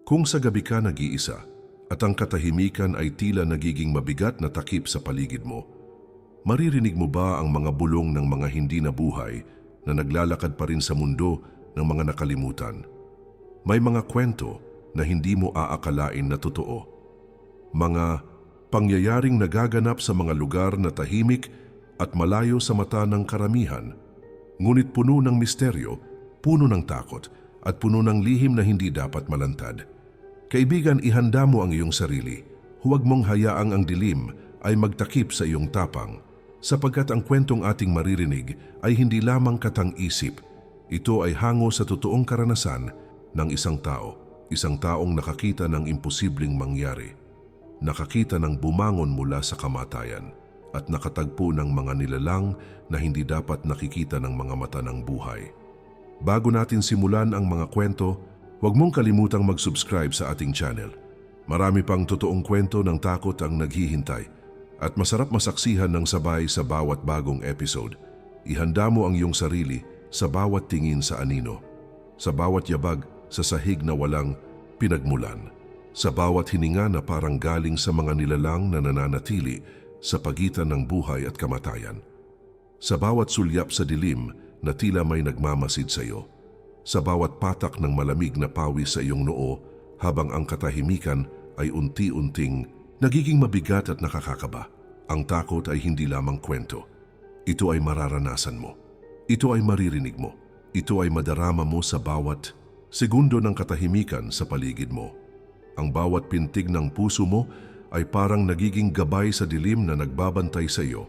Kung sa gabi ka nag-iisa at ang katahimikan ay tila nagiging mabigat na takip sa paligid mo, maririnig mo ba ang mga bulong ng mga hindi nabuhay na naglalakad pa rin sa mundo ng mga nakalimutan? May mga kwento na hindi mo aakalain na totoo. Mga pangyayaring nagaganap sa mga lugar na tahimik at malayo sa mata ng karamihan, ngunit puno ng misteryo, puno ng takot, at puno ng lihim na hindi dapat malantad. Kaibigan, ihanda mo ang iyong sarili. Huwag mong hayaang ang dilim ay magtakip sa iyong tapang, sapagkat ang kwentong ating maririnig ay hindi lamang katang-isip. Ito ay hango sa totoong karanasan ng isang taong nakakita ng imposibleng mangyari, nakakita ng bumangon mula sa kamatayan, at nakatagpo ng mga nilalang na hindi dapat nakikita ng mga mata ng buhay. Bago natin simulan ang mga kwento, huwag mong kalimutang mag-subscribe sa ating channel. Marami pang totoong kwento ng takot ang naghihintay at masarap masaksihan ng sabay sa bawat bagong episode. Ihanda mo ang iyong sarili sa bawat tingin sa anino, sa bawat yabag sa sahig na walang pinagmulan, sa bawat hininga na parang galing sa mga nilalang na nananatili sa pagitan ng buhay at kamatayan, sa bawat sulyap sa dilim na tila may nagmamasid sa iyo, sa bawat patak ng malamig na pawis sa iyong noo habang ang katahimikan ay unti-unting nagiging mabigat at nakakakaba. Ang takot ay hindi lamang kwento. Ito ay mararanasan mo. Ito ay maririnig mo. Ito ay madarama mo sa bawat segundo ng katahimikan sa paligid mo. Ang bawat pintig ng puso mo ay parang nagiging gabay sa dilim na nagbabantay sa iyo.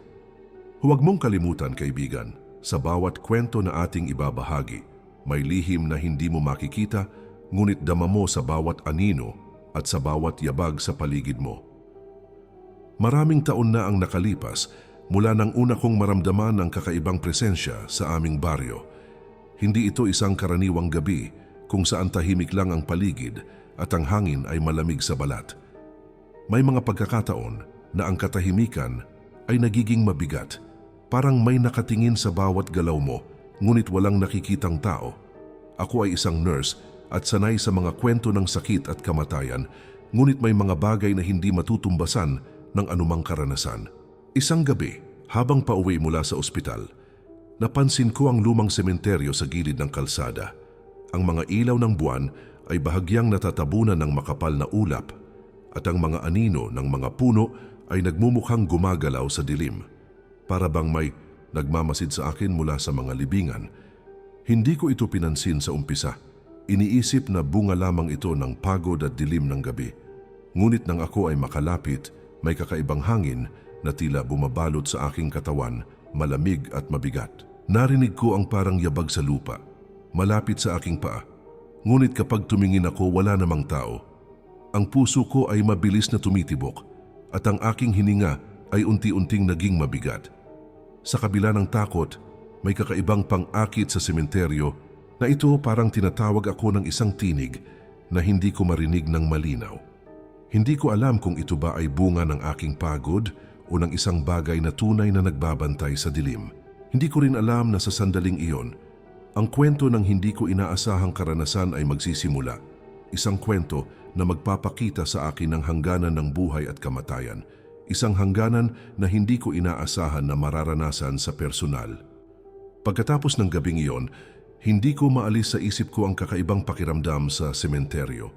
Huwag mong kalimutan, kaibigan, sa bawat kwento na ating ibabahagi, may lihim na hindi mo makikita, ngunit dama mo sa bawat anino at sa bawat yabag sa paligid mo. Maraming taon na ang nakalipas mula nang una kong maramdaman ang kakaibang presensya sa aming baryo. Hindi ito isang karaniwang gabi kung saan tahimik lang ang paligid at ang hangin ay malamig sa balat. May mga pagkakataon na ang katahimikan ay nagiging mabigat, parang may nakatingin sa bawat galaw mo, ngunit walang nakikitang tao. Ako ay isang nurse at sanay sa mga kwento ng sakit at kamatayan, ngunit may mga bagay na hindi matutumbasan ng anumang karanasan. Isang gabi, habang pauwi mula sa ospital, napansin ko ang lumang sementeryo sa gilid ng kalsada. Ang mga ilaw ng buwan ay bahagyang natatabunan ng makapal na ulap at ang mga anino ng mga puno ay nagmumukhang gumagalaw sa dilim. Para bang may nagmamasid sa akin mula sa mga libingan. Hindi ko ito pinansin sa umpisa. Iniisip na bunga lamang ito ng pagod at dilim ng gabi. Ngunit nang ako ay makalapit, may kakaibang hangin na tila bumabalot sa aking katawan, malamig at mabigat. Narinig ko ang parang yabag sa lupa, malapit sa aking paa. Ngunit kapag tumingin ako, wala namang tao. Ang puso ko ay mabilis na tumitibok at ang aking hininga ay unti-unting naging mabigat. Sa kabila ng takot, may kakaibang pang-akit sa sementeryo na ito parang tinatawag ako ng isang tinig na hindi ko marinig ng malinaw. Hindi ko alam kung ito ba ay bunga ng aking pagod o ng isang bagay na tunay na nagbabantay sa dilim. Hindi ko rin alam na sa sandaling iyon, ang kwento ng hindi ko inaasahang karanasan ay magsisimula. Isang kwento na magpapakita sa akin ng hangganan ng buhay at kamatayan. Isang hangganan na hindi ko inaasahan na mararanasan sa personal. Pagkatapos ng gabing iyon, hindi ko maalis sa isip ko ang kakaibang pakiramdam sa sementeryo.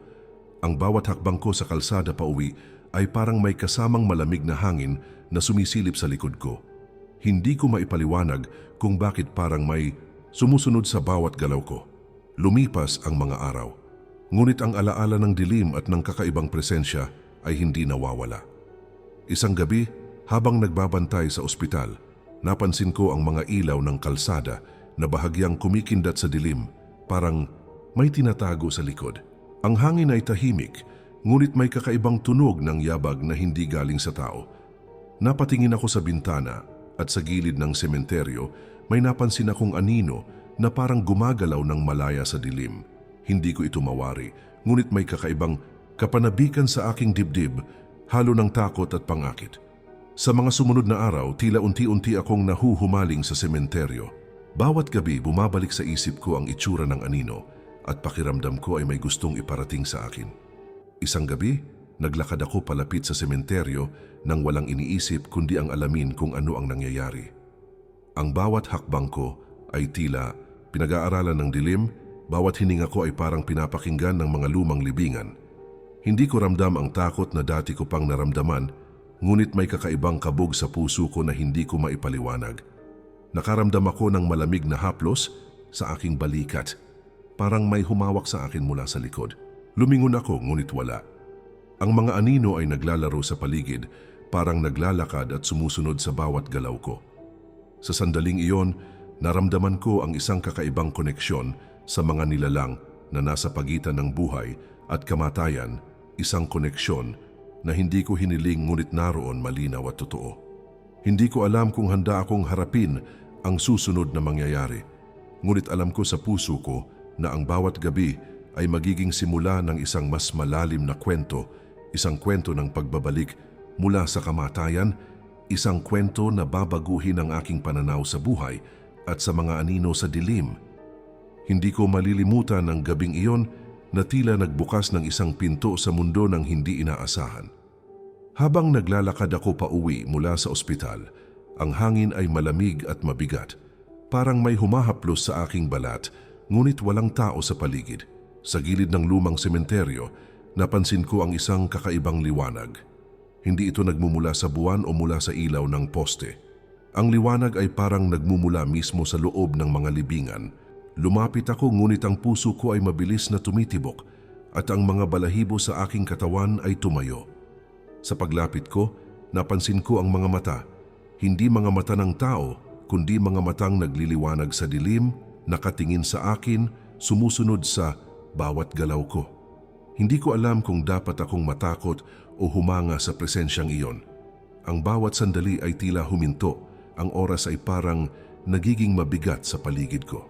Ang bawat hakbang ko sa kalsada pauwi ay parang may kasamang malamig na hangin na sumisilip sa likod ko. Hindi ko maipaliwanag kung bakit parang may sumusunod sa bawat galaw ko. Lumipas ang mga araw. Ngunit ang alaala ng dilim at ng kakaibang presensya ay hindi nawawala. Isang gabi, habang nagbabantay sa ospital, napansin ko ang mga ilaw ng kalsada na bahagyang kumikindat sa dilim, parang may tinatago sa likod. Ang hangin ay tahimik, ngunit may kakaibang tunog ng yabag na hindi galing sa tao. Napatingin ako sa bintana at sa gilid ng sementeryo, may napansin akong anino na parang gumagalaw ng malaya sa dilim. Hindi ko ito mawari, ngunit may kakaibang kapanabikan sa aking dibdib, halo ng takot at pangakit. Sa mga sumunod na araw, tila unti-unti akong nahuhumaling sa sementeryo. Bawat gabi bumabalik sa isip ko ang itsura ng anino at pakiramdam ko ay may gustong iparating sa akin. Isang gabi, naglakad ako palapit sa sementeryo nang walang iniisip kundi ang alamin kung ano ang nangyayari. Ang bawat hakbang ko ay tila pinag-aaralan ng dilim, bawat hininga ko ay parang pinapakinggan ng mga lumang libingan. Hindi ko ramdam ang takot na dati ko pang naramdaman, ngunit may kakaibang kabog sa puso ko na hindi ko maipaliwanag. Nakaramdam ako ng malamig na haplos sa aking balikat. Parang may humawak sa akin mula sa likod. Lumingon ako ngunit wala. Ang mga anino ay naglalaro sa paligid, parang naglalakad at sumusunod sa bawat galaw ko. Sa sandaling iyon, naramdaman ko ang isang kakaibang koneksyon sa mga nilalang na nasa pagitan ng buhay at kamatayan, isang koneksyon na hindi ko hiniling ngunit naroon malinaw at totoo. Hindi ko alam kung handa akong harapin ang susunod na mangyayari, ngunit alam ko sa puso ko na ang bawat gabi ay magiging simula ng isang mas malalim na kwento, isang kwento ng pagbabalik mula sa kamatayan, isang kwento na babaguhin ang aking pananaw sa buhay at sa mga anino sa dilim. Hindi ko malilimutan ang gabing iyon na tila nagbukas ng isang pinto sa mundo ng hindi inaasahan. Habang naglalakad ako pauwi mula sa ospital, ang hangin ay malamig at mabigat. Parang may humahaplos sa aking balat, ngunit walang tao sa paligid. Sa gilid ng lumang sementeryo, napansin ko ang isang kakaibang liwanag. Hindi ito nagmumula sa buwan o mula sa ilaw ng poste. Ang liwanag ay parang nagmumula mismo sa loob ng mga libingan. Lumapit ako ngunit ang puso ko ay mabilis na tumitibok at ang mga balahibo sa aking katawan ay tumayo. Sa paglapit ko, napansin ko ang mga mata. Hindi mga mata ng tao, kundi mga matang nagliliwanag sa dilim, nakatingin sa akin, sumusunod sa bawat galaw ko. Hindi ko alam kung dapat akong matakot o humanga sa presensyang iyon. Ang bawat sandali ay tila huminto, ang oras ay parang nagiging mabigat sa paligid ko.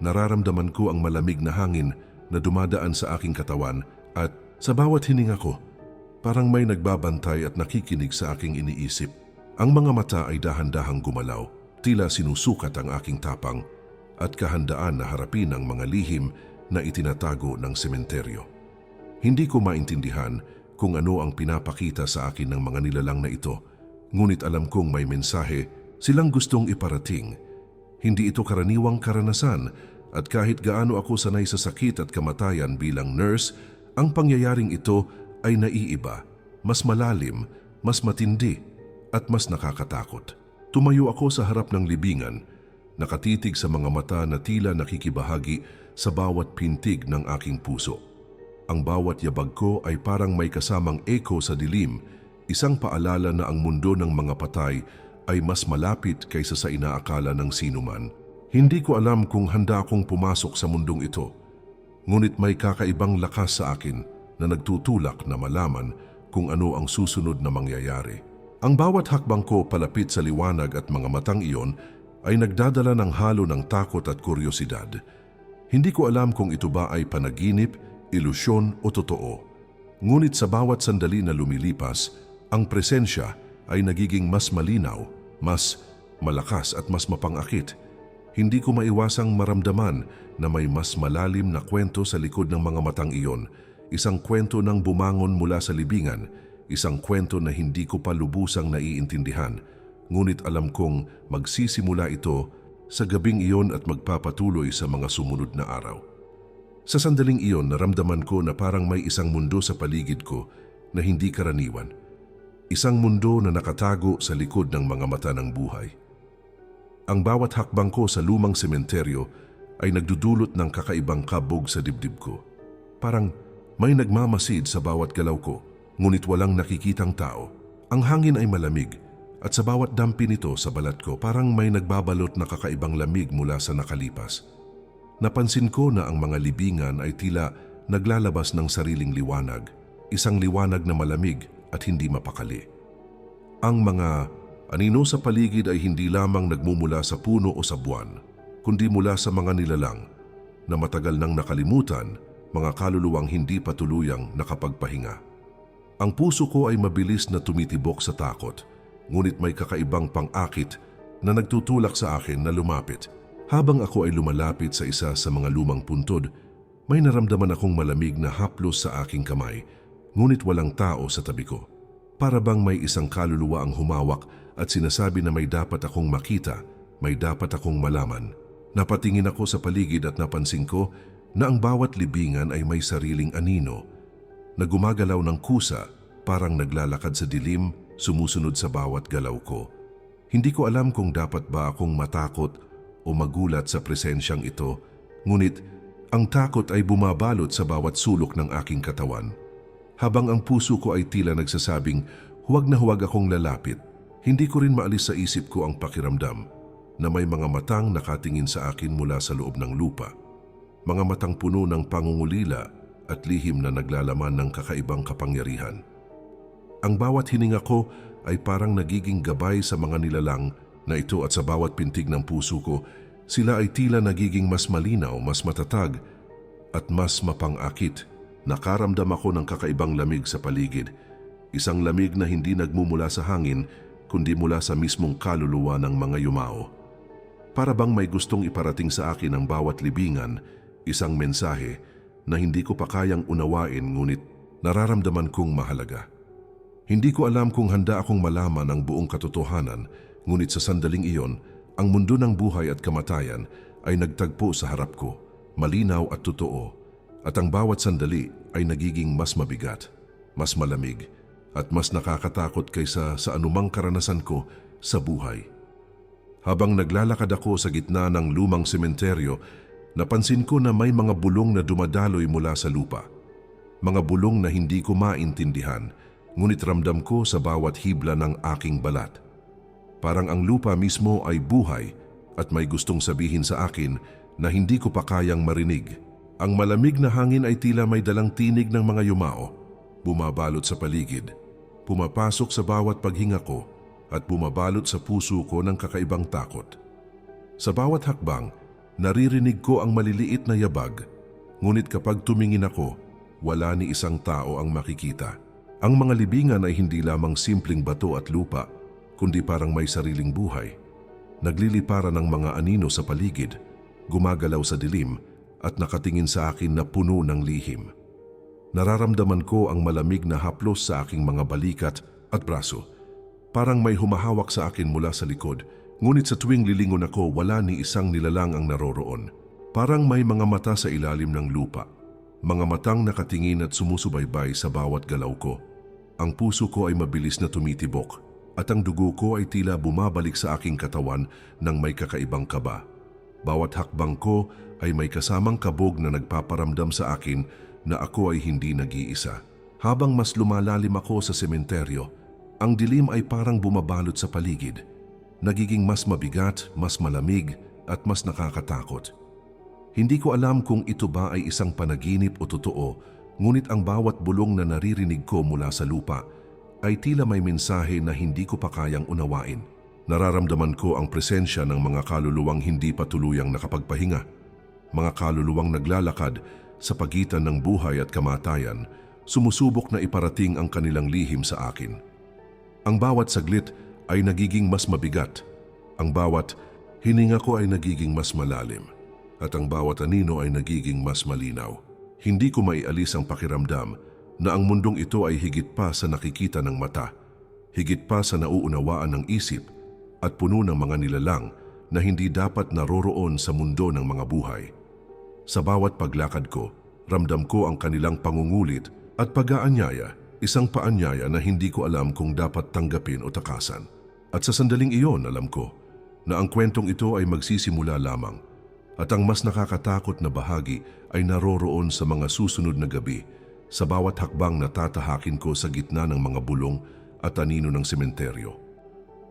Nararamdaman ko ang malamig na hangin na dumadaan sa aking katawan at sa bawat hininga ko, parang may nagbabantay at nakikinig sa aking iniisip. Ang mga mata ay dahan-dahang gumalaw, tila sinusukat ang aking tapang at kahandaan na harapin ang mga lihim na itinatago ng sementeryo. Hindi ko maintindihan kung ano ang pinapakita sa akin ng mga nilalang na ito, ngunit alam kong may mensahe silang gustong iparating. Hindi ito karaniwang karanasan at kahit gaano ako sanay sa sakit at kamatayan bilang nurse, ang pangyayaring ito ay naiiba, mas malalim, mas matindi at mas nakakatakot. Tumayo ako sa harap ng libingan, nakatitig sa mga mata na tila nakikibahagi sa bawat pintig ng aking puso. Ang bawat yabag ko ay parang may kasamang echo sa dilim, isang paalala na ang mundo ng mga patay ay mas malapit kaysa sa inaakala ng sinuman. Hindi ko alam kung handa akong pumasok sa mundong ito, ngunit may kakaibang lakas sa akin na nagtutulak na malaman kung ano ang susunod na mangyayari. Ang bawat hakbang ko palapit sa liwanag at mga matang iyon ay nagdadala ng halo ng takot at kuryosidad. Hindi ko alam kung ito ba ay panaginip, ilusyon o totoo. Ngunit sa bawat sandali na lumilipas, ang presensya ay nagiging mas malinaw, mas malakas at mas mapangakit. Hindi ko maiwasang maramdaman na may mas malalim na kwento sa likod ng mga matang iyon. Isang kwento ng bumangon mula sa libingan, isang kwento na hindi ko pa lubusang naiintindihan. Ngunit alam kong magsisimula ito sa gabing iyon at magpapatuloy sa mga sumunod na araw. Sa sandaling iyon, naramdaman ko na parang may isang mundo sa paligid ko na hindi karaniwan. Isang mundo na nakatago sa likod ng mga mata ng buhay. Ang bawat hakbang ko sa lumang sementeryo ay nagdudulot ng kakaibang kabog sa dibdib ko. Parang may nagmamasid sa bawat galaw ko, ngunit walang nakikitang tao. Ang hangin ay malamig at sa bawat dampi nito sa balat ko parang may nagbabalot na kakaibang lamig mula sa nakalipas. Napansin ko na ang mga libingan ay tila naglalabas ng sariling liwanag, isang liwanag na malamig at hindi mapakali. Ang mga anino sa paligid ay hindi lamang nagmumula sa puno o sa buwan, kundi mula sa mga nilalang na matagal nang nakalimutan, mga kaluluwang hindi pa tuluyang nakapagpahinga. Ang puso ko ay mabilis na tumitibok sa takot, ngunit may kakaibang pang-akit na nagtutulak sa akin na lumapit. Habang ako ay lumalapit sa isa sa mga lumang puntod, may naramdaman akong malamig na haplos sa aking kamay, ngunit walang tao sa tabi ko. Para bang may isang kaluluwa ang humawak at sinasabi na may dapat akong makita, may dapat akong malaman. Napatingin ako sa paligid at napansin ko na ang bawat libingan ay may sariling anino na gumagalaw ng kusa, parang naglalakad sa dilim, sumusunod sa bawat galaw ko. Hindi ko alam kung dapat ba akong matakot o magulat sa presensyang ito, ngunit ang takot ay bumabalot sa bawat sulok ng aking katawan. Habang ang puso ko ay tila nagsasabing, huwag na huwag akong lalapit, hindi ko rin maalis sa isip ko ang pakiramdam na may mga matang nakatingin sa akin mula sa loob ng lupa. Mga matang puno ng pangungulila at lihim na naglalaman ng kakaibang kapangyarihan. Ang bawat hininga ko ay parang nagiging gabay sa mga nilalang na ito at sa bawat pintig ng puso ko, sila ay tila nagiging mas malinaw, mas matatag at mas mapang-akit. Nakaramdam ako ng kakaibang lamig sa paligid. Isang lamig na hindi nagmumula sa hangin, kundi mula sa mismong kaluluwa ng mga yumao. Para bang may gustong iparating sa akin ang bawat libingan, isang mensahe na hindi ko pa kayang unawain ngunit nararamdaman kong mahalaga. Hindi ko alam kung handa akong malaman ang buong katotohanan, ngunit sa sandaling iyon, ang mundo ng buhay at kamatayan ay nagtagpo sa harap ko, malinaw at totoo, at ang bawat sandali ay nagiging mas mabigat, mas malamig, at mas nakakatakot kaysa sa anumang karanasan ko sa buhay. Habang naglalakad ako sa gitna ng lumang sementeryo, napansin ko na may mga bulong na dumadaloy mula sa lupa. Mga bulong na hindi ko maintindihan, ngunit ramdam ko sa bawat hibla ng aking balat. Parang ang lupa mismo ay buhay at may gustong sabihin sa akin na hindi ko pa kayang marinig. Ang malamig na hangin ay tila may dalang tinig ng mga yumao, bumabalot sa paligid, pumapasok sa bawat paghinga ko at bumabalot sa puso ko ng kakaibang takot. Sa bawat hakbang, naririnig ko ang maliliit na yabag, ngunit kapag tumingin ako, wala ni isang tao ang makikita. Ang mga libingan ay hindi lamang simpleng bato at lupa, kundi parang may sariling buhay. Nagliliparan ng mga anino sa paligid, gumagalaw sa dilim at nakatingin sa akin na puno ng lihim. Nararamdaman ko ang malamig na haplos sa aking mga balikat at braso. Parang may humahawak sa akin mula sa likod, ngunit sa tuwing lilingon ako, wala ni isang nilalang ang naroroon. Parang may mga mata sa ilalim ng lupa, mga matang nakatingin at sumusubaybay sa bawat galaw ko. Ang puso ko ay mabilis na tumitibok at ang dugo ko ay tila bumabalik sa aking katawan ng may kakaibang kaba. Bawat hakbang ko ay may kasamang kabog na nagpaparamdam sa akin na ako ay hindi nag-iisa. Habang mas lumalalim ako sa sementeryo, ang dilim ay parang bumabalot sa paligid. Nagiging mas mabigat, mas malamig at mas nakakatakot. Hindi ko alam kung ito ba ay isang panaginip o totoo, ngunit ang bawat bulong na naririnig ko mula sa lupa ay tila may mensahe na hindi ko pa kayang unawain. Nararamdaman ko ang presensya ng mga kaluluwang hindi pa tuluyang nakapagpahinga. Mga kaluluwang naglalakad sa pagitan ng buhay at kamatayan, sumusubok na iparating ang kanilang lihim sa akin. Ang bawat saglit ay nagiging mas mabigat. Ang bawat hininga ko ay nagiging mas malalim. At ang bawat anino ay nagiging mas malinaw. Hindi ko maialis ang pakiramdam na ang mundong ito ay higit pa sa nakikita ng mata, higit pa sa nauunawaan ng isip, at puno ng mga nilalang na hindi dapat naroroon sa mundo ng mga buhay. Sa bawat paglakad ko, ramdam ko ang kanilang pangungulit at pag-aanyaya, isang paanyaya na hindi ko alam kung dapat tanggapin o takasan. At sa sandaling iyon, alam ko na ang kwentong ito ay magsisimula lamang. At ang mas nakakatakot na bahagi ay naroroon sa mga susunod na gabi, sa bawat hakbang na tatahakin ko sa gitna ng mga bulong at anino ng sementeryo.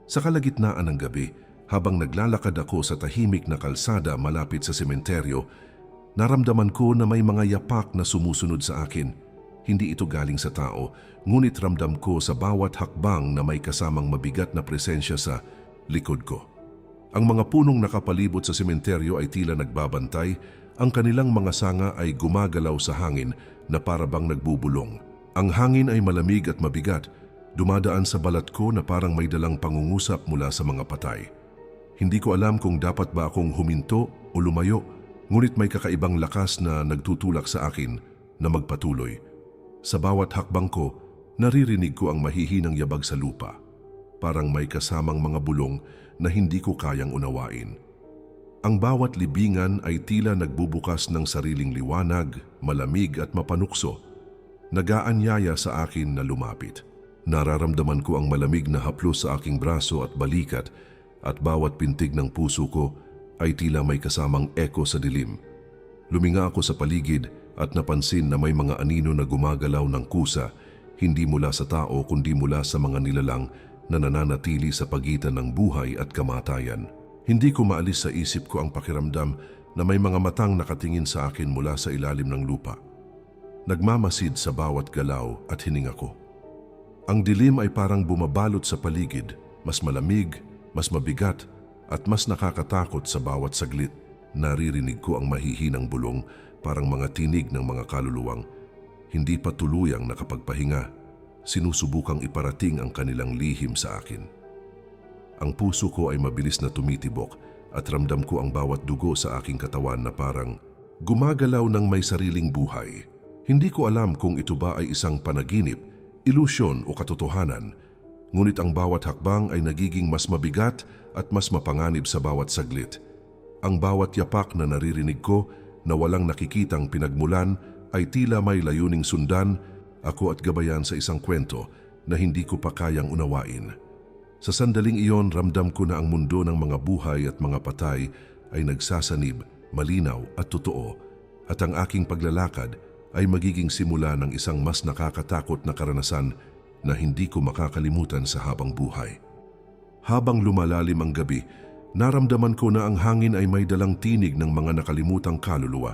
Sa kalagitnaan ng gabi, habang naglalakad ako sa tahimik na kalsada malapit sa sementeryo, naramdaman ko na may mga yapak na sumusunod sa akin. Hindi ito galing sa tao, ngunit ramdam ko sa bawat hakbang na may kasamang mabigat na presensya sa likod ko. Ang mga punong nakapalibot sa sementeryo ay tila nagbabantay, ang kanilang mga sanga ay gumagalaw sa hangin na parabang nagbubulong. Ang hangin ay malamig at mabigat, dumadaan sa balat ko na parang may dalang pangungusap mula sa mga patay. Hindi ko alam kung dapat ba akong huminto o lumayo, ngunit may kakaibang lakas na nagtutulak sa akin na magpatuloy. Sa bawat hakbang ko, naririnig ko ang mahihinang yabag sa lupa. Parang may kasamang mga bulong na hindi ko kayang unawain. Ang bawat libingan ay tila nagbubukas ng sariling liwanag, malamig at mapanukso. Nagaanyaya sa akin na lumapit. Nararamdaman ko ang malamig na haplos sa aking braso at balikat at bawat pintig ng puso ko ay tila may kasamang eko sa dilim. Luminga ako sa paligid at napansin na may mga anino na gumagalaw ng kusa, hindi mula sa tao kundi mula sa mga nilalang na nananatili sa pagitan ng buhay at kamatayan. Hindi ko maalis sa isip ko ang pakiramdam na may mga matang nakatingin sa akin mula sa ilalim ng lupa. Nagmamasid sa bawat galaw at hininga ko. Ang dilim ay parang bumabalot sa paligid, mas malamig, mas mabigat at mas nakakatakot sa bawat saglit. Naririnig ko ang mahihinang bulong, parang mga tinig ng mga kaluluwang hindi pa tuluyang nakapagpahinga, sinusubukang iparating ang kanilang lihim sa akin. Ang puso ko ay mabilis na tumitibok at ramdam ko ang bawat dugo sa aking katawan na parang gumagalaw ng may sariling buhay. Hindi ko alam kung ito ba ay isang panaginip, ilusyon o katotohanan, ngunit ang bawat hakbang ay nagiging mas mabigat at mas mapanganib sa bawat saglit. Ang bawat yapak na naririnig ko na walang nakikitang pinagmulan ay tila may layuning sundan ako at gabayan sa isang kwento na hindi ko pa kayang unawain. Sa sandaling iyon, ramdam ko na ang mundo ng mga buhay at mga patay ay nagsasanib, malinaw at totoo, at ang aking paglalakad ay magiging simula ng isang mas nakakatakot na karanasan na hindi ko makakalimutan sa habang buhay. Habang lumalalim ang gabi, naramdaman ko na ang hangin ay may dalang tinig ng mga nakalimutang kaluluwa,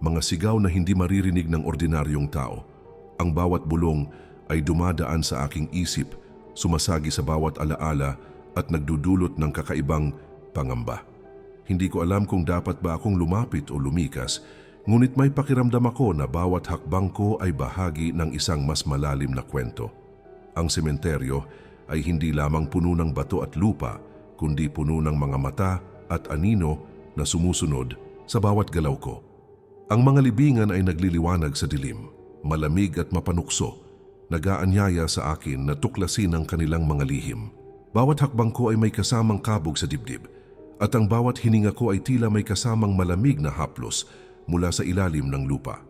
mga sigaw na hindi maririnig ng ordinaryong tao. Ang bawat bulong ay dumadaan sa aking isip, sumasagi sa bawat alaala at nagdudulot ng kakaibang pangamba. Hindi ko alam kung dapat ba akong lumapit o lumikas, ngunit may pakiramdam ako na bawat hakbang ko ay bahagi ng isang mas malalim na kwento. Ang sementeryo ay hindi lamang puno ng bato at lupa, kundi puno ng mga mata at anino na sumusunod sa bawat galaw ko. Ang mga libingan ay nagliliwanag sa dilim, malamig at mapanukso, nagaanyaya sa akin na tuklasin ang kanilang mga lihim. Bawat hakbang ko ay may kasamang kabog sa dibdib, at ang bawat hininga ko ay tila may kasamang malamig na haplos mula sa ilalim ng lupa.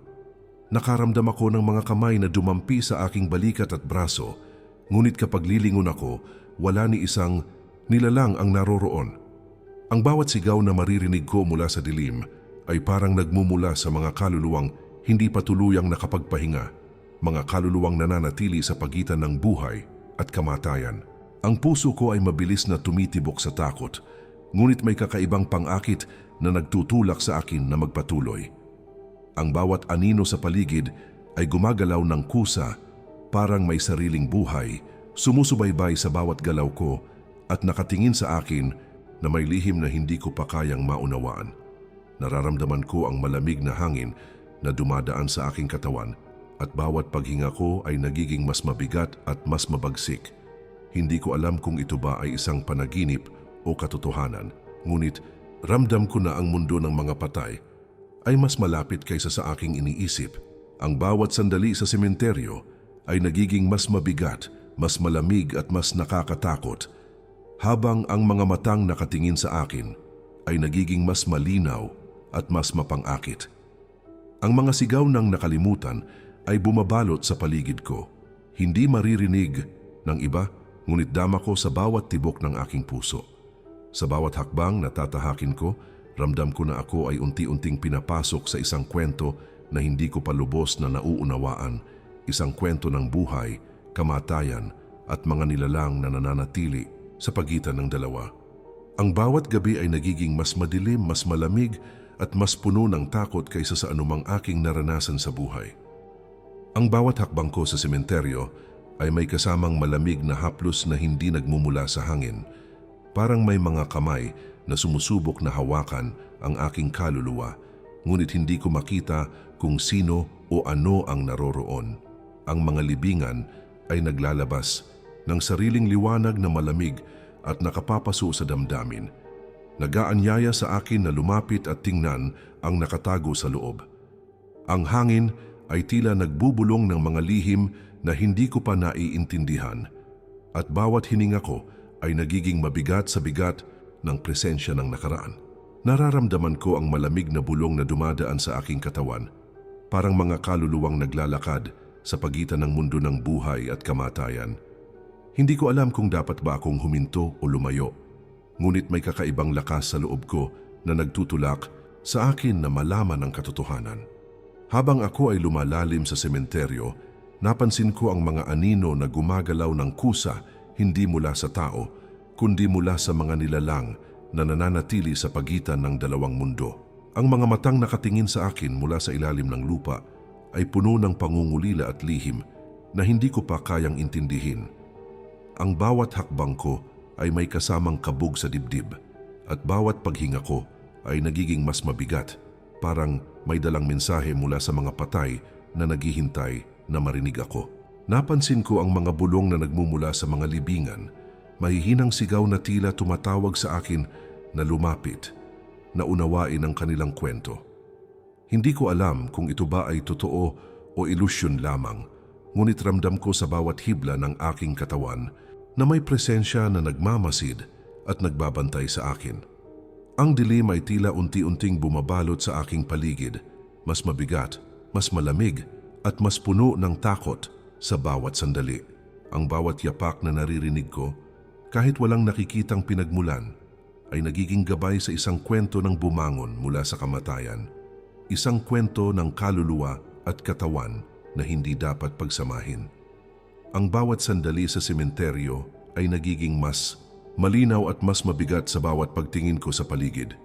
Nakaramdam ako ng mga kamay na dumampi sa aking balikat at braso, ngunit kapag lilingon ako, wala ni isang nilalang ang naroroon. Ang bawat sigaw na maririnig ko mula sa dilim ay parang nagmumula sa mga kaluluwang hindi pa tuluyang nakapagpahinga, mga kaluluwang nananatili sa pagitan ng buhay at kamatayan. Ang puso ko ay mabilis na tumitibok sa takot, ngunit may kakaibang pang-akit na nagtutulak sa akin na magpatuloy. Ang bawat anino sa paligid ay gumagalaw ng kusa, parang may sariling buhay, sumusubaybay sa bawat galaw ko at nakatingin sa akin na may lihim na hindi ko pa kayang maunawaan. Nararamdaman ko ang malamig na hangin na dumadaan sa aking katawan at bawat paghinga ko ay nagiging mas mabigat at mas mabagsik. Hindi ko alam kung ito ba ay isang panaginip o katotohanan, ngunit ramdam ko na ang mundo ng mga patay ay mas malapit kaysa sa aking iniisip. Ang bawat sandali sa sementeryo ay nagiging mas mabigat, mas malamig at mas nakakatakot, habang ang mga matang nakatingin sa akin ay nagiging mas malinaw at mas mapang-akit. Ang mga sigaw ng nakalimutan ay bumabalot sa paligid ko, hindi maririnig ng iba, ngunit dama ko sa bawat tibok ng aking puso. Sa bawat hakbang na tatahakin ko, ramdam ko na ako ay unti-unting pinapasok sa isang kwento na hindi ko pa lubos na nauunawaan, isang kwento ng buhay, kamatayan at mga nilalang na nananatili sa pagitan ng dalawa. Ang bawat gabi ay nagiging mas madilim, mas malamig at mas puno ng takot kaysa sa anumang aking naranasan sa buhay. Ang bawat hakbang ko sa sementeryo ay may kasamang malamig na haplos na hindi nagmumula sa hangin. Parang may mga kamay na sumusubok na hawakan ang aking kaluluwa, ngunit hindi ko makita kung sino o ano ang naroroon. Ang mga libingan ay naglalabas ng sariling liwanag na malamig at nakapapaso sa damdamin. Nagaanyaya sa akin na lumapit at tingnan ang nakatago sa loob. Ang hangin ay tila nagbubulong ng mga lihim na hindi ko pa naiintindihan at bawat hininga ko ay nagiging mabigat sa bigat ng presensya ng nakaraan. Nararamdaman ko ang malamig na bulong na dumadaan sa aking katawan, parang mga kaluluwang naglalakad sa pagitan ng mundo ng buhay at kamatayan. Hindi ko alam kung dapat ba akong huminto o lumayo, ngunit may kakaibang lakas sa loob ko na nagtutulak sa akin na malaman ang katotohanan. Habang ako ay lumalalim sa sementeryo, napansin ko ang mga anino na gumagalaw ng kusa hindi mula sa tao, kundi mula sa mga nilalang na nananatili sa pagitan ng dalawang mundo. Ang mga matang nakatingin sa akin mula sa ilalim ng lupa ay puno ng pangungulila at lihim na hindi ko pa kayang intindihin. Ang bawat hakbang ko ay may kasamang kabog sa dibdib at bawat paghinga ko ay nagiging mas mabigat, parang may dalang mensahe mula sa mga patay na naghihintay na marinig ako. Napansin ko ang mga bulong na nagmumula sa mga libingan, mahihinang sigaw na tila tumatawag sa akin na lumapit, na unawain ang kanilang kwento. Hindi ko alam kung ito ba ay totoo o ilusyon lamang, ngunit ramdam ko sa bawat hibla ng aking katawan na may presensya na nagmamasid at nagbabantay sa akin. Ang dilim ay tila unti-unting bumabalot sa aking paligid, mas mabigat, mas malamig at mas puno ng takot sa bawat sandali. Ang bawat yapak na naririnig ko, kahit walang nakikitang pinagmulan, ay nagiging gabay sa isang kwento ng bumangon mula sa kamatayan. Isang kwento ng kaluluwa at katawan na hindi dapat pagsamahin. Ang bawat sandali sa sementeryo ay nagiging mas malinaw at mas mabigat sa bawat pagtingin ko sa paligid.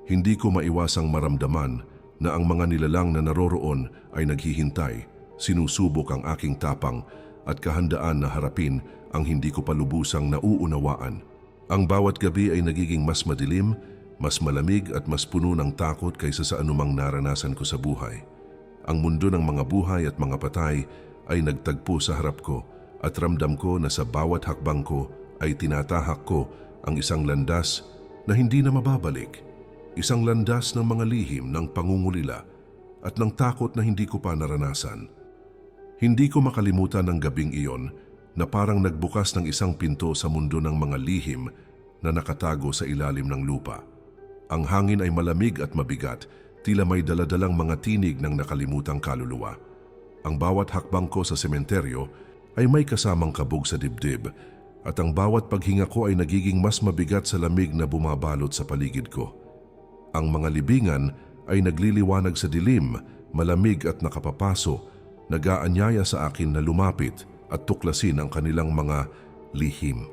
Hindi ko maiwasang maramdaman na ang mga nilalang na naroroon ay naghihintay, sinusubok ang aking tapang at kahandaan na harapin ang hindi ko pa lubusang nauunawaan. Ang bawat gabi ay nagiging mas madilim, mas malamig at mas puno ng takot kaysa sa anumang naranasan ko sa buhay. Ang mundo ng mga buhay at mga patay ay nagtagpo sa harap ko at ramdam ko na sa bawat hakbang ko ay tinatahak ko ang isang landas na hindi na mababalik. Isang landas ng mga lihim ng pangungulila at ng takot na hindi ko pa naranasan. Hindi ko makalimutan ang gabing iyon na parang nagbukas ng isang pinto sa mundo ng mga lihim na nakatago sa ilalim ng lupa. Ang hangin ay malamig at mabigat, tila may daladalang mga tinig ng nakalimutang kaluluwa. Ang bawat hakbang ko sa sementeryo ay may kasamang kabog sa dibdib at ang bawat paghinga ko ay nagiging mas mabigat sa lamig na bumabalot sa paligid ko. Ang mga libingan ay nagliliwanag sa dilim, malamig at nakapapaso, nag-aanyaya sa akin na lumapit at tuklasin ang kanilang mga lihim.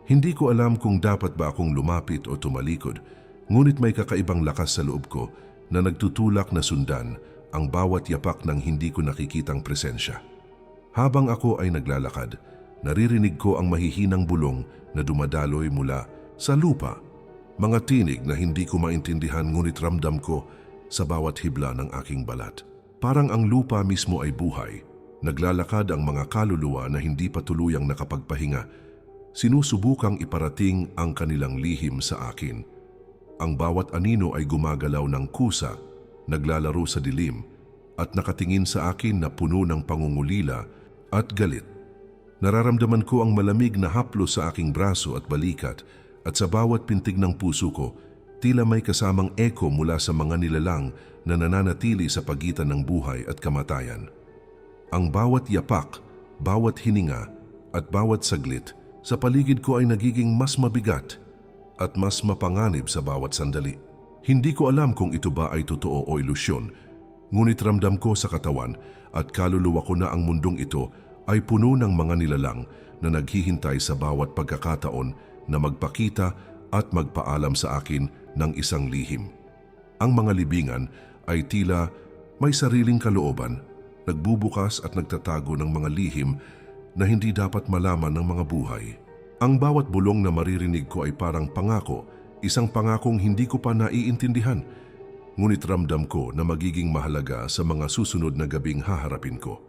Hindi ko alam kung dapat ba akong lumapit o tumalikod, ngunit may kakaibang lakas sa loob ko na nagtutulak na sundan ang bawat yapak ng hindi ko nakikitang presensya. Habang ako ay naglalakad, naririnig ko ang mahihinang bulong na dumadaloy mula sa lupa. Mga tinig na hindi ko maintindihan ngunit ramdam ko sa bawat hibla ng aking balat. Parang ang lupa mismo ay buhay. Naglalakad ang mga kaluluwa na hindi pa tuluyang nakapagpahinga. Sinusubukang iparating ang kanilang lihim sa akin. Ang bawat anino ay gumagalaw ng kusa, naglalaro sa dilim, at nakatingin sa akin na puno ng pangungulila at galit. Nararamdaman ko ang malamig na haplos sa aking braso at balikat, at sa bawat pintig ng puso ko, tila may kasamang eko mula sa mga nilalang na nananatili sa pagitan ng buhay at kamatayan. Ang bawat yapak, bawat hininga, at bawat saglit sa paligid ko ay nagiging mas mabigat at mas mapanganib sa bawat sandali. Hindi ko alam kung ito ba ay totoo o ilusyon, ngunit ramdam ko sa katawan at kaluluwa ko na ang mundong ito ay puno ng mga nilalang na naghihintay sa bawat pagkakataon na magpakita at magpaalam sa akin ng isang lihim. Ang mga libingan ay tila may sariling kalooban, nagbubukas at nagtatago ng mga lihim na hindi dapat malaman ng mga buhay. Ang bawat bulong na maririnig ko ay parang pangako, isang pangakong hindi ko pa naiintindihan, ngunit ramdam ko na magiging mahalaga sa mga susunod na gabing haharapin ko.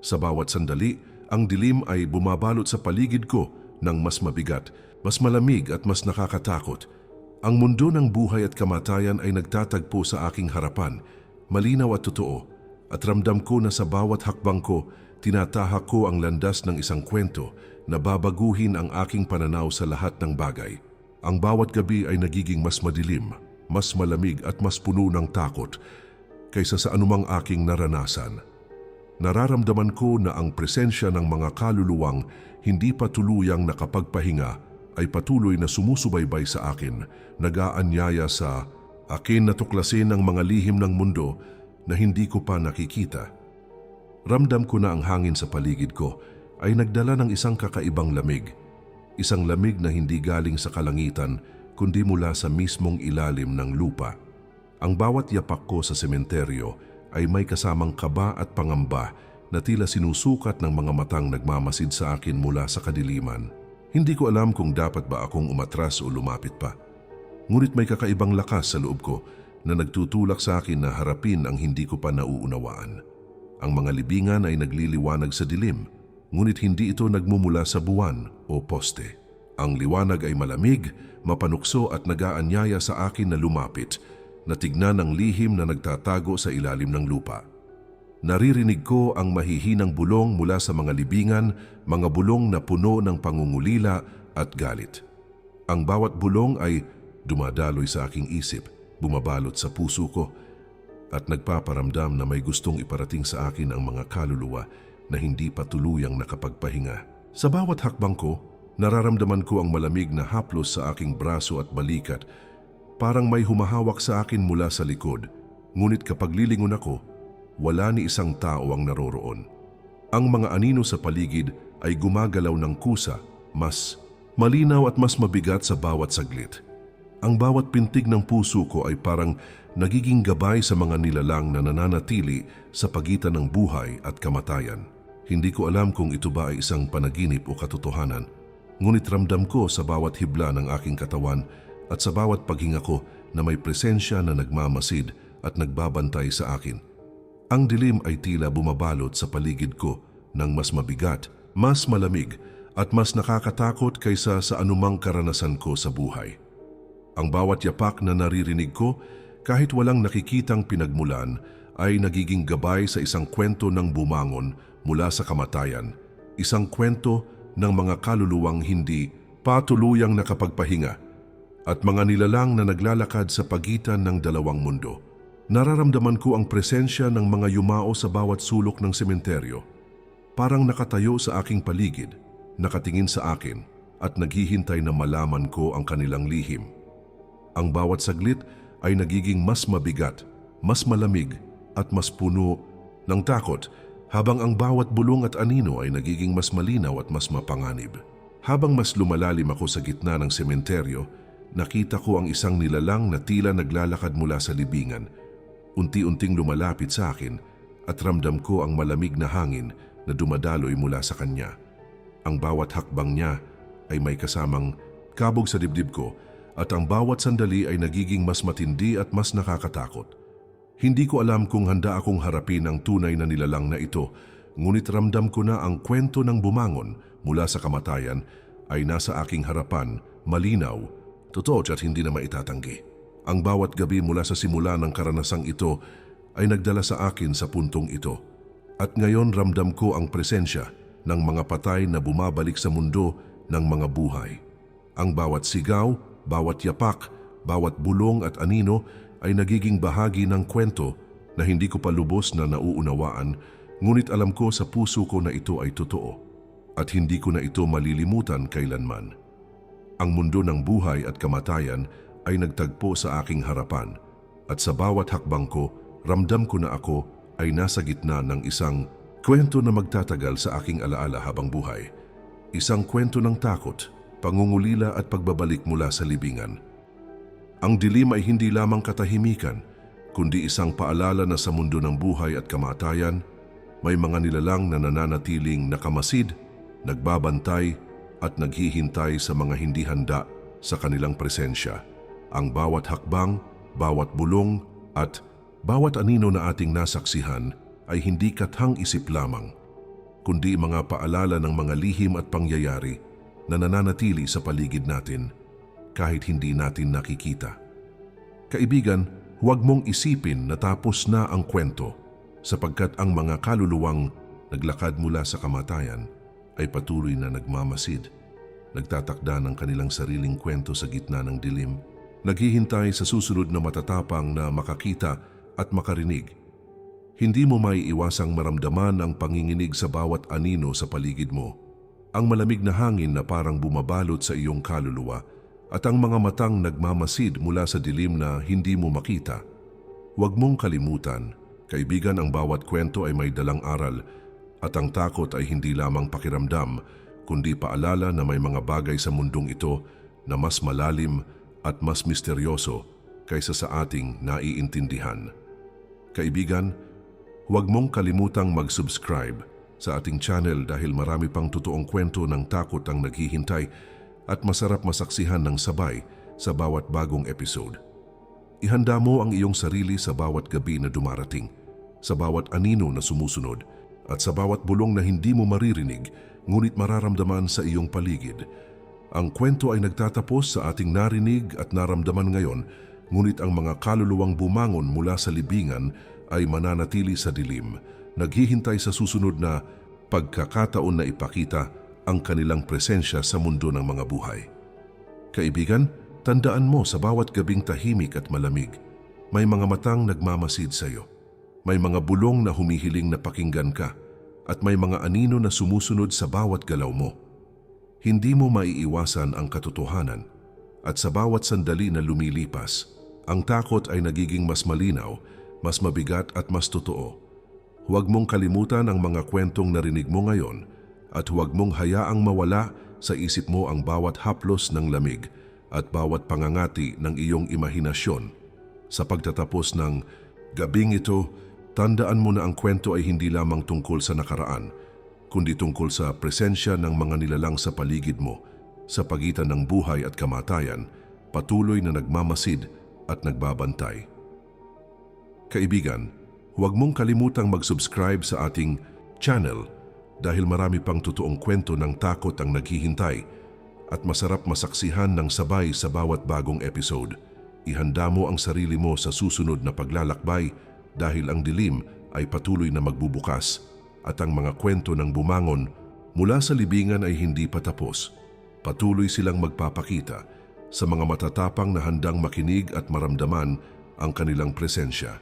Sa bawat sandali, ang dilim ay bumabalot sa paligid ko ng mas mabigat, mas malamig at mas nakakatakot. Ang mundo ng buhay at kamatayan ay nagtatagpo sa aking harapan, malinaw at totoo, At ramdam ko na sa bawat hakbang ko, tinatahak ko ang landas ng isang kwento na babaguhin ang aking pananaw sa lahat ng bagay. Ang bawat gabi ay nagiging mas madilim, mas malamig at mas puno ng takot kaysa sa anumang aking naranasan. Nararamdaman ko na ang presensya ng mga kaluluwang hindi pa tuluyang nakapagpahinga ay patuloy na sumusubaybay sa akin, nag-aanyaya sa akin na tuklasin ang mga lihim ng mundo na hindi ko pa nakikita. Ramdam ko na ang hangin sa paligid ko ay nagdala ng isang kakaibang lamig. Isang lamig na hindi galing sa kalangitan kundi mula sa mismong ilalim ng lupa. Ang bawat yapak ko sa sementeryo ay may kasamang kaba at pangamba na tila sinusukat ng mga matang nagmamasid sa akin mula sa kadiliman. Hindi ko alam kung dapat ba akong umatras o lumapit pa. Ngunit may kakaibang lakas sa loob ko na nagtutulak sa akin na harapin ang hindi ko pa nauunawaan. Ang mga libingan ay nagliliwanag sa dilim, ngunit hindi ito nagmumula sa buwan o poste. Ang liwanag ay malamig, mapanukso at nag-aanyaya sa akin na lumapit, na tignan ang lihim na nagtatago sa ilalim ng lupa. Naririnig ko ang mahihinang bulong mula sa mga libingan, mga bulong na puno ng pangungulila at galit. Ang bawat bulong ay dumadaloy sa aking isip, bumabalot sa puso ko, at nagpaparamdam na may gustong iparating sa akin ang mga kaluluwa na hindi pa tuluyang nakapagpahinga. Sa bawat hakbang ko, nararamdaman ko ang malamig na haplos sa aking braso at balikat. Parang may humahawak sa akin mula sa likod, ngunit kapag lilingon ako, wala ni isang tao ang naroroon. Ang mga anino sa paligid ay gumagalaw ng kusa, mas malinaw at mas mabigat sa bawat saglit. Ang bawat pintig ng puso ko ay parang nagiging gabay sa mga nilalang na nananatili sa pagitan ng buhay at kamatayan. Hindi ko alam kung ito ba ay isang panaginip o katotohanan, ngunit ramdam ko sa bawat hibla ng aking katawan at sa bawat paghinga ko na may presensya na nagmamasid at nagbabantay sa akin. Ang dilim ay tila bumabalot sa paligid ko ng mas mabigat, mas malamig at mas nakakatakot kaysa sa anumang karanasan ko sa buhay. Ang bawat yapak na naririnig ko, kahit walang nakikitang pinagmulan, ay nagiging gabay sa isang kwento ng bumangon mula sa kamatayan, isang kwento ng mga kaluluwang hindi patuluyang nakapagpahinga at mga nilalang na naglalakad sa pagitan ng dalawang mundo. Nararamdaman ko ang presensya ng mga yumao sa bawat sulok ng sementeryo. Parang nakatayo sa aking paligid, nakatingin sa akin at naghihintay na malaman ko ang kanilang lihim. Ang bawat saglit ay nagiging mas mabigat, mas malamig at mas puno ng takot, habang ang bawat bulong at anino ay nagiging mas malinaw at mas mapanganib. Habang mas lumalalim ako sa gitna ng sementeryo, nakita ko ang isang nilalang na tila naglalakad mula sa libingan. Unti-unting lumalapit sa akin at ramdam ko ang malamig na hangin na dumadaloy mula sa kanya. Ang bawat hakbang niya ay may kasamang kabog sa dibdib ko at ang bawat sandali ay nagiging mas matindi at mas nakakatakot. Hindi ko alam kung handa akong harapin ang tunay na nilalang na ito, ngunit ramdam ko na ang kwento ng bumangon mula sa kamatayan ay nasa aking harapan, malinaw, totoo at hindi na maitatanggi. Ang bawat gabi mula sa simula ng karanasang ito ay nagdala sa akin sa puntong ito. At ngayon ramdam ko ang presensya ng mga patay na bumabalik sa mundo ng mga buhay. Ang bawat sigaw, bawat yapak, bawat bulong at anino ay nagiging bahagi ng kwento na hindi ko pa lubos na nauunawaan, ngunit alam ko sa puso ko na ito ay totoo at hindi ko na ito malilimutan kailanman. Ang mundo ng buhay at kamatayan ay nagtagpo sa aking harapan at sa bawat hakbang ko, ramdam ko na ako ay nasa gitna ng isang kwento na magtatagal sa aking alaala habang buhay. Isang kwento ng takot, pangungulila at pagbabalik mula sa libingan. Ang dilim ay hindi lamang katahimikan, kundi isang paalala na sa mundo ng buhay at kamatayan, may mga nilalang na nananatiling nakamasid, nagbabantay at naghihintay sa mga hindi handa sa kanilang presensya. Ang bawat hakbang, bawat bulong at bawat anino na ating nasaksihan ay hindi kathang isip lamang, kundi mga paalala ng mga lihim at pangyayari na nananatili sa paligid natin kahit hindi natin nakikita. Kaibigan, huwag mong isipin na tapos na ang kwento. sapagkat ang mga kaluluwang naglakad mula sa kamatayan ay patuloy na nagmamasid, nagtatakda ng kanilang sariling kwento sa gitna ng dilim, naghihintay sa susunod na matatapang na makakita at makarinig. Hindi mo maiiwasang maramdaman ang panginginig sa bawat anino sa paligid mo, ang malamig na hangin na parang bumabalot sa iyong kaluluwa at ang mga matang nagmamasid mula sa dilim na hindi mo makita. Huwag mong kalimutan, kaibigan, ang bawat kwento ay may dalang aral at ang takot ay hindi lamang pakiramdam, kundi paalala na may mga bagay sa mundong ito na mas malalim at mas misteryoso kaysa sa ating naiintindihan. Kaibigan, huwag mong kalimutang mag-subscribe sa ating channel dahil marami pang totoong kwento ng takot ang naghihintay at masarap masaksihan ng sabay sa bawat bagong episode. Ihanda mo ang iyong sarili sa bawat gabi na dumarating, sa bawat anino na sumusunod, at sa bawat bulong na hindi mo maririnig ngunit mararamdaman sa iyong paligid. Ang kwento ay nagtatapos sa ating narinig at naramdaman ngayon, ngunit ang mga kaluluwang bumangon mula sa libingan ay mananatili sa dilim, naghihintay sa susunod na pagkakataon na ipakita ang kanilang presensya sa mundo ng mga buhay. Kaibigan, tandaan mo, sa bawat gabing tahimik at malamig, may mga matang nagmamasid sa iyo. May mga bulong na humihiling na pakinggan ka at may mga anino na sumusunod sa bawat galaw mo. Hindi mo maiiwasan ang katotohanan at sa bawat sandali na lumilipas, ang takot ay nagiging mas malinaw, mas mabigat at mas totoo. Huwag mong kalimutan ang mga kwentong narinig mo ngayon at huwag mong hayaang mawala sa isip mo ang bawat haplos ng lamig at bawat pangangati ng iyong imahinasyon. Sa pagtatapos ng gabing ito, tandaan mo na ang kwento ay hindi lamang tungkol sa nakaraan, kundi tungkol sa presensya ng mga nilalang sa paligid mo, sa pagitan ng buhay at kamatayan, patuloy na nagmamasid at nagbabantay. Kaibigan, huwag mong kalimutang mag-subscribe sa ating channel dahil marami pang totoong kwento ng takot ang naghihintay at masarap masaksihan ng sabay sa bawat bagong episode. Ihanda mo ang sarili mo sa susunod na paglalakbay dahil ang dilim ay patuloy na magbubukas at ang mga kwento ng bumangon mula sa libingan ay hindi pa tapos. Patuloy silang magpapakita sa mga matatapang na handang makinig at maramdaman ang kanilang presensya.